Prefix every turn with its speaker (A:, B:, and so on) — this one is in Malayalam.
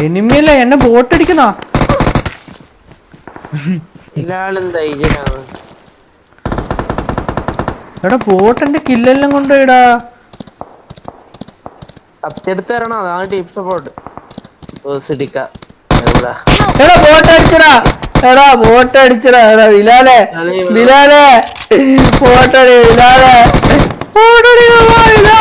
A: എനിമിയല്ല എന്നെ ബോട്ട് അടിക്കുന്ന എടാ ബോട്ട് എന്റെ കില്ലെല്ലാം കൊണ്ടുപോയിടാ.
B: കത്തിയെടുത്ത് തരണോ? അതാണ് ടീം സപ്പോർട്ട്.
A: എടാ ബോട്ട് അടിച്ചടാ, എടാ ബോട്ട് അടിച്ചടാ. എടാ ബിലാലെ ബിലാലെ ബോട്ടടി ബിലാലെ ബോട്ടടി ബിലാലെ